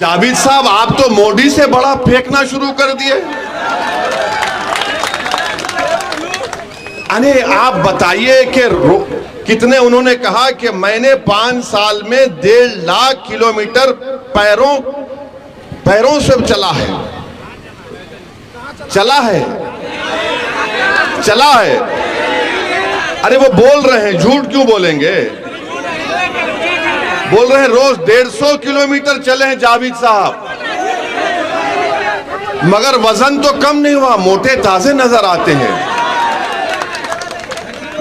जावेद साहब, आप तो मोदी से बड़ा फेंकना शुरू कर दिए। अरे आप बताइए कि कितने, उन्होंने कहा कि मैंने 5 साल में 1.5 लाख किलोमीटर पैरों से चला है। अरे वो बोल रहे हैं, झूठ क्यों बोलेंगे? बोल रहे हैं रोज 150 किलोमीटर चले हैं जावेद साहब, मगर वजन तो कम नहीं हुआ, मोटे ताजे नजर आते हैं।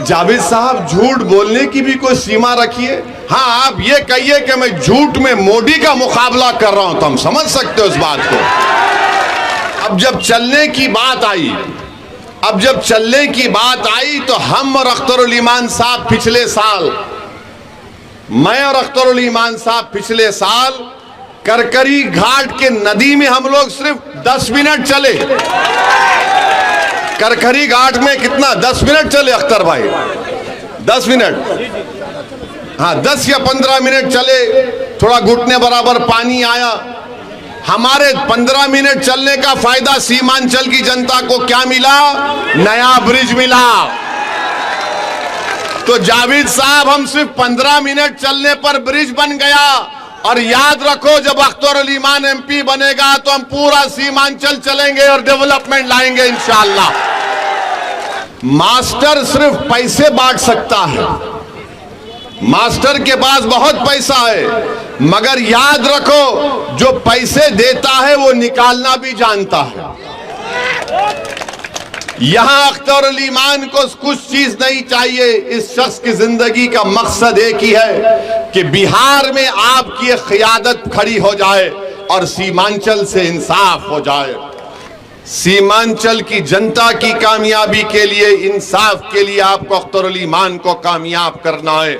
जावेद साहब, झूठ बोलने की भी कोई सीमा रखिए। हाँ, आप ये कहिए कि मैं झूठ में मोदी का मुकाबला कर रहा हूं, तो हम समझ सकते हो इस बात को। अब जब चलने की बात आई, तो हम और अख्तरुल ईमान साहब पिछले साल, मैं और अख्तरुल ईमान साहब पिछले साल करकरी घाट के नदी में हम लोग सिर्फ 10 मिनट चले। करकरी घाट में कितना, 10 मिनट चले अख्तर भाई, 10 मिनट, हाँ 10 या 15 मिनट चले। थोड़ा घुटने बराबर पानी आया। हमारे 15 मिनट चलने का फायदा सीमांचल की जनता को क्या मिला? नया ब्रिज मिला। तो जावेद साहब, हम सिर्फ 15 मिनट चलने पर ब्रिज बन गया। और याद रखो, जब अख्तरुल ईमान MP बनेगा तो हम पूरा सीमांचल चलेंगे और डेवलपमेंट लाएंगे इंशाअल्लाह। मास्टर सिर्फ पैसे बांट सकता है, मास्टर के पास बहुत पैसा है, मगर याद रखो, जो पैसे देता है वो निकालना भी जानता है। यहां अख्तरुल ईमान को कुछ चीज नहीं चाहिए। इस शख्स की जिंदगी का मकसद एक ही है कि बिहार में आपकी एक क़यादत खड़ी हो जाए और सीमांचल से इंसाफ हो जाए। सीमांचल की जनता की कामयाबी के लिए, इंसाफ के लिए आपको अख्तरुल ईमान को कामयाब करना है।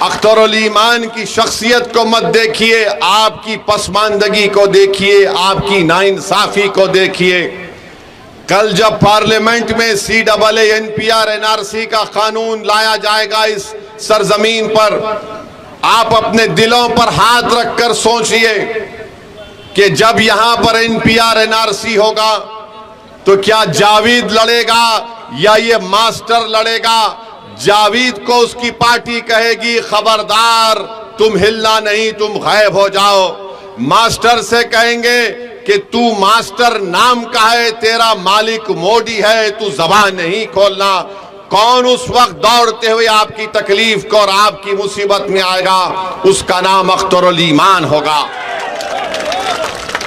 अख्तरुल ईमान की शख्सियत को मत देखिए, आपकी पसमानदगी को देखिए, आपकी नाइंसाफी को देखिए। कल जब पार्लियामेंट में CAA NPR NRC का कानून लाया जाएगा इस सरजमीन पर, आप अपने दिलों पर हाथ रखकर सोचिए कि जब यहां पर NPR NRC होगा तो क्या जावेद लड़ेगा या ये मास्टर लड़ेगा? जावेद को उसकी पार्टी कहेगी खबरदार, तुम हिलना नहीं, तुम गायब हो जाओ। मास्टर से कहेंगे कि तू मास्टर नाम का है, तेरा मालिक मोदी है, तू जबान नहीं खोलना। कौन उस वक्त दौड़ते हुए आपकी तकलीफ को और आपकी मुसीबत में आएगा? उसका नाम अख्तरुल ईमान होगा।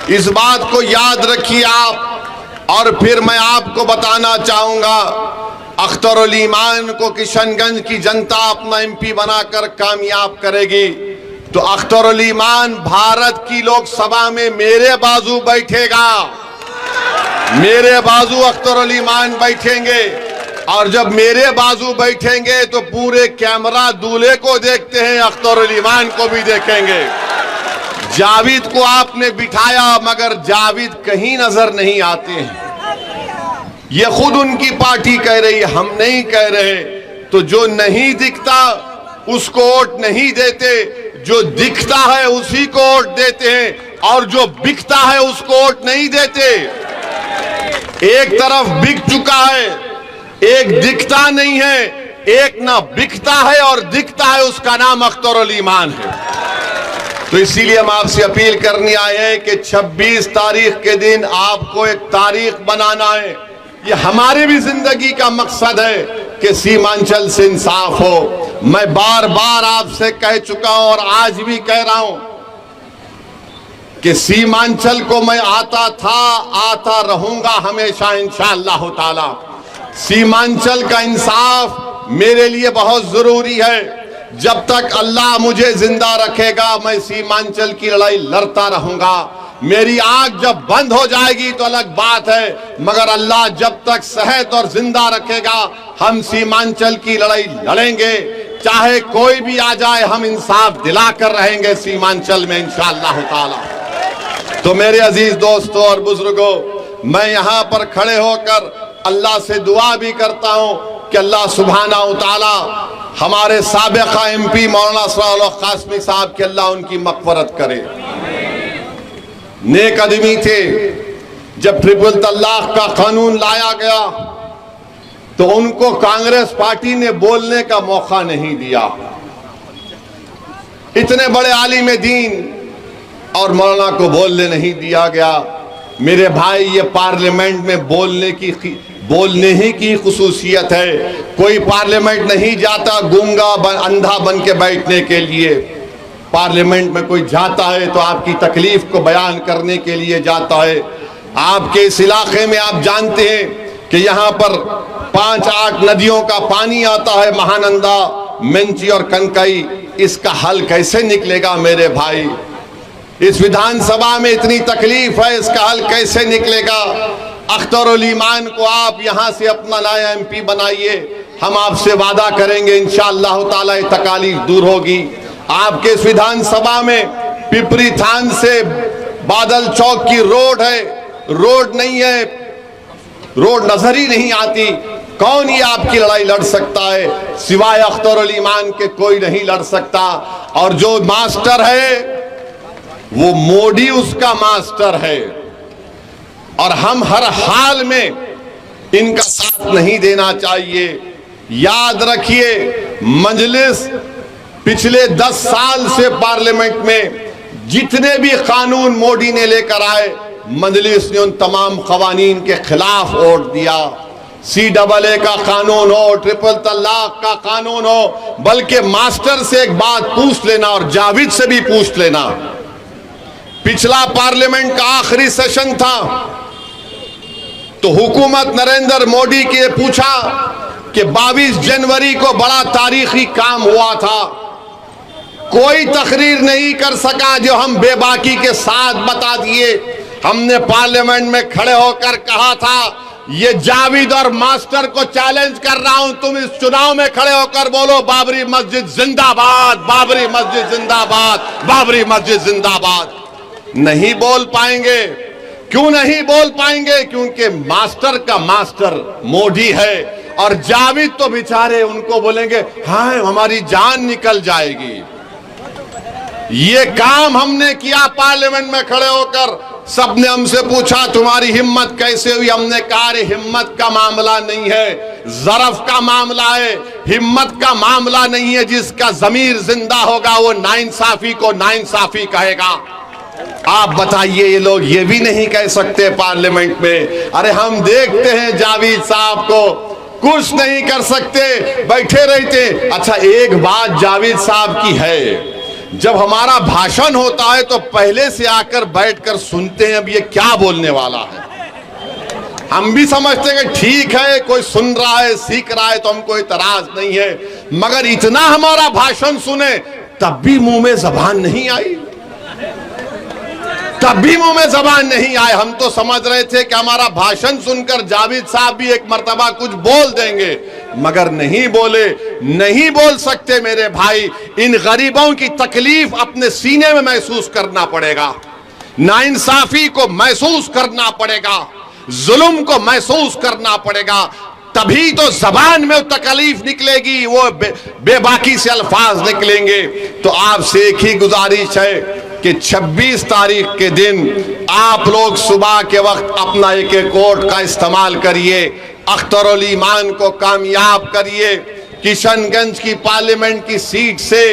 इस बात को याद रखिए आप। और फिर मैं आपको बताना चाहूंगा, अख्तरुल ईमान को किशनगंज की जनता अपना MP बनाकर कामयाब करेगी तो अख्तरुल ईमान भारत की लोकसभा में मेरे बाजू बैठेगा, मेरे बाजू अख्तरुल ईमान बैठेंगे। और जब मेरे बाजू बैठेंगे तो पूरे कैमरा दूल्हे को देखते हैं, अख्तरुल ईमान को भी देखेंगे। जावेद को आपने बिठाया, मगर जावेद कहीं नजर नहीं आते हैं। ये खुद उनकी पार्टी कह रही है, हम नहीं कह रहे। तो जो नहीं दिखता उसको वोट नहीं देते, जो दिखता है उसी को वोट देते हैं, और जो बिकता है उसको वोट नहीं देते। एक तरफ बिक चुका है, एक दिखता नहीं है, एक ना बिकता है और दिखता है, उसका नाम अख्तरुल ईमान है। तो इसीलिए हम आपसे अपील करने आए हैं कि 26 तारीख के दिन आपको एक तारीख बनाना है। ये हमारे भी जिंदगी का मकसद है कि सीमांचल से इंसाफ हो। मैं बार बार आपसे कह चुका हूं और आज भी कह रहा हूं कि सीमांचल को मैं आता था, आता रहूंगा हमेशा इंशाअल्लाह ताला। सीमांचल का इंसाफ मेरे लिए बहुत जरूरी है। जब तक अल्लाह मुझे जिंदा रखेगा मैं सीमांचल की लड़ाई लड़ता रहूंगा। मेरी आंख जब बंद हो जाएगी तो अलग बात है, मगर अल्लाह जब तक सेहत और जिंदा रखेगा हम सीमांचल की लड़ाई लड़ेंगे। चाहे कोई भी आ जाए, हम इंसाफ दिलाकर रहेंगे सीमांचल में इंशाअल्लाह ताला। तो मेरे अजीज दोस्तों और बुजुर्गों, मैं यहाँ पर खड़े होकर अल्लाह से दुआ भी करता हूँ कि अल्लाह सुब्हाना व तआला हमारे साबिक़ा MP मौलाना असरार कासमी साहब के अल्लाह उनकी मग़फ़िरत करे। नेक आदमी थे। जब ट्रिपल तलाक का कानून लाया गया तो उनको कांग्रेस पार्टी ने बोलने का मौका नहीं दिया। इतने बड़े आलिम दीन और मौलाना को बोलने नहीं दिया गया। मेरे भाई, ये पार्लियामेंट में बोलने ही की खुसूसियत है। कोई पार्लियामेंट नहीं जाता गूंगा अंधा बन के बैठने के लिए। पार्लियामेंट में कोई जाता है तो आपकी तकलीफ को बयान करने के लिए जाता है। आपके इस इलाके में आप जानते हैं कि यहाँ पर 5-8 नदियों का पानी आता है, महानंदा, मेंची और कनकई। इसका हल कैसे निकलेगा मेरे भाई? इस विधानसभा में इतनी तकलीफ है, इसका हल कैसे निकलेगा? अख्तरुल ईमान को आप यहां से अपना नया एमपी बनाइए। हम आपसे वादा करेंगे इंशाअल्लाह ताला ये तकालीफ दूर होगी। आपके इस विधानसभा में पिपरी थान से बादल चौक की रोड है, रोड नहीं है, रोड नजर ही नहीं आती। कौन ये आपकी लड़ाई लड़ सकता है? सिवाय अख्तरुल ईमान के कोई नहीं लड़ सकता। और जो मास्टर है वो मोदी उसका मास्टर है, और हम हर हाल में इनका साथ नहीं देना चाहिए। याद रखिए, मजलिस पिछले 10 साल से पार्लियामेंट में जितने भी कानून मोदी ने लेकर आए, मजलिस ने उन तमाम कवानीन के खिलाफ वोट दिया। CAA का कानून हो, ट्रिपल तलाक का कानून हो। बल्कि मास्टर से एक बात पूछ लेना, और जावेद से भी पूछ लेना, पिछला पार्लियामेंट का आखिरी सेशन था तो हुकूमत नरेंद्र मोदी के पूछा कि 22 जनवरी को बड़ा तारीखी काम हुआ था, कोई तकरीर नहीं कर सका जो हम बेबाकी के साथ बता दिए। हमने पार्लियामेंट में खड़े होकर कहा था, ये जावेद और मास्टर को चैलेंज कर रहा हूं, तुम इस चुनाव में खड़े होकर बोलो बाबरी मस्जिद जिंदाबाद, बाबरी मस्जिद जिंदाबाद, बाबरी मस्जिद जिंदाबाद। नहीं बोल पाएंगे। क्यों नहीं बोल पाएंगे? क्योंकि मास्टर का मास्टर मोदी है, और जावेद तो बेचारे उनको बोलेंगे हाँ हमारी जान निकल जाएगी। ये काम हमने किया पार्लियामेंट में खड़े होकर। सबने हमसे पूछा तुम्हारी हिम्मत कैसे हुई? हमने कहा हिम्मत का मामला नहीं है, ज़रफ का मामला है। हिम्मत का मामला नहीं है। जिसका ज़मीर जिंदा होगा वो नाइंसाफी को नाइंसाफी कहेगा। आप बताइए, ये लोग ये भी नहीं कह सकते पार्लियामेंट में? अरे हम देखते हैं जावेद साहब को, कुछ नहीं कर सकते, बैठे रहते। अच्छा, एक बात जावेद साहब की है, जब हमारा भाषण होता है तो पहले से आकर बैठकर सुनते हैं अब ये क्या बोलने वाला है। हम भी समझते हैं कि ठीक है, कोई सुन रहा है, सीख रहा है, तो हमको इतराज नहीं है। मगर इतना हमारा भाषण सुने तब भी मुंह में जबान नहीं आई, तब भी मुंह में जबान नहीं आए। हम तो समझ रहे थे कि हमारा भाषण सुनकर जावेद साहब भी एक मर्तबा कुछ बोल देंगे, मगर नहीं बोले। नहीं बोल सकते मेरे भाई। इन गरीबों की तकलीफ अपने सीने में महसूस करना पड़ेगा, नाइंसाफी को महसूस करना पड़ेगा, जुल्म को महसूस करना पड़ेगा, तभी तो जबान में तकलीफ निकलेगी, वो बेबाकी से अल्फाज निकलेंगे। तो आपसे एक ही गुजारिश है कि 26 तारीख के दिन आप लोग सुबह के वक्त अपना एक वोट का इस्तेमाल करिए, अख्तरुल ईमान को कामयाब करिए। किशनगंज की पार्लियामेंट की सीट से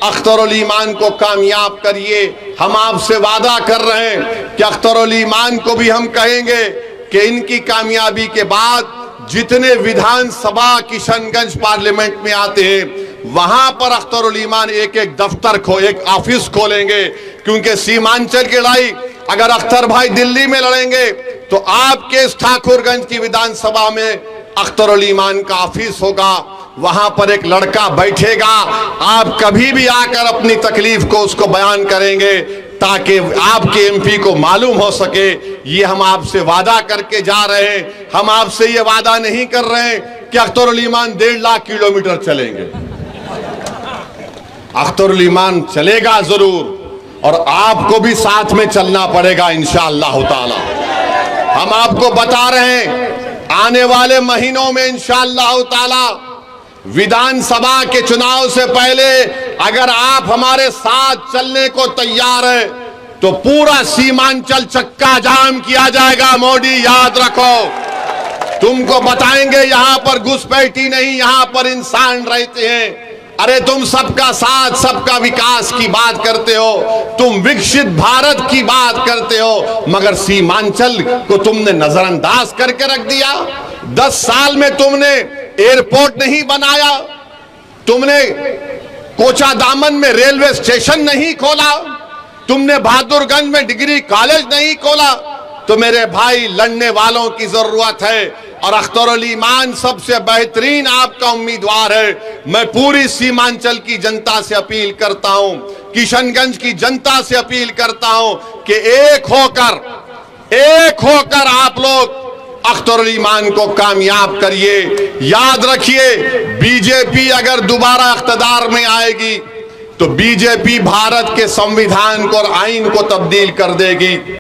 अख्तरुल ईमान को कामयाब करिए। हम आपसे वादा कर रहे हैं कि अख्तरुल ईमान को भी हम कहेंगे कि इनकी कामयाबी के बाद जितने विधानसभा किशनगंज पार्लियामेंट में आते हैं वहां पर अख्तरुल ईमान एक दफ्तर एक ऑफिस खोलेंगे। क्योंकि सीमांचल की लड़ाई अगर अख्तर भाई दिल्ली में लड़ेंगे तो आपके इस ठाकुरगंज की विधानसभा में अख्तरुल ईमान का ऑफिस होगा। वहां पर एक लड़का बैठेगा, आप कभी भी आकर अपनी तकलीफ को उसको बयान करेंगे ताकि आपके एमपी को मालूम हो सके। ये हम आपसे वादा करके जा रहे हैं। हम आपसे ये वादा नहीं कर रहे हैं कि अख्तरुल ईमान 1.5 लाख किलोमीटर चलेंगे। अख्तरुल ईमान चलेगा जरूर, और आपको भी साथ में चलना पड़ेगा इंशाअल्लाह ताला। हम आपको बता रहे हैं आने वाले महीनों में इंशाअल्लाह ताला विधानसभा के चुनाव से पहले अगर आप हमारे साथ चलने को तैयार हैं तो पूरा सीमांचल चक्का जाम किया जाएगा। मोदी याद रखो, तुमको बताएंगे यहां पर घुसपैठी नहीं, यहां पर इंसान रहते हैं। अरे तुम सबका साथ सबका विकास की बात करते हो, तुम विकसित भारत की बात करते हो, मगर सीमांचल को तुमने नजरअंदाज करके रख दिया। 10 साल में तुमने एयरपोर्ट नहीं बनाया, तुमने कोचादामन में रेलवे स्टेशन नहीं खोला, तुमने बहादुरगंज में डिग्री कॉलेज नहीं खोला। तो मेरे भाई, लड़ने वालों की जरूरत है और अख्तर अली ईमान सबसे बेहतरीन आपका उम्मीदवार है। मैं पूरी सीमांचल की जनता से अपील करता हूं, किशनगंज की जनता से अपील करता हूं कि एक होकर आप लोग अख्तर अली ईमान को कामयाब करिए। याद रखिए, बीजेपी अगर दोबारा इख्तिदार में आएगी तो बीजेपी भारत के संविधान को और आइन को तब्दील कर देगी।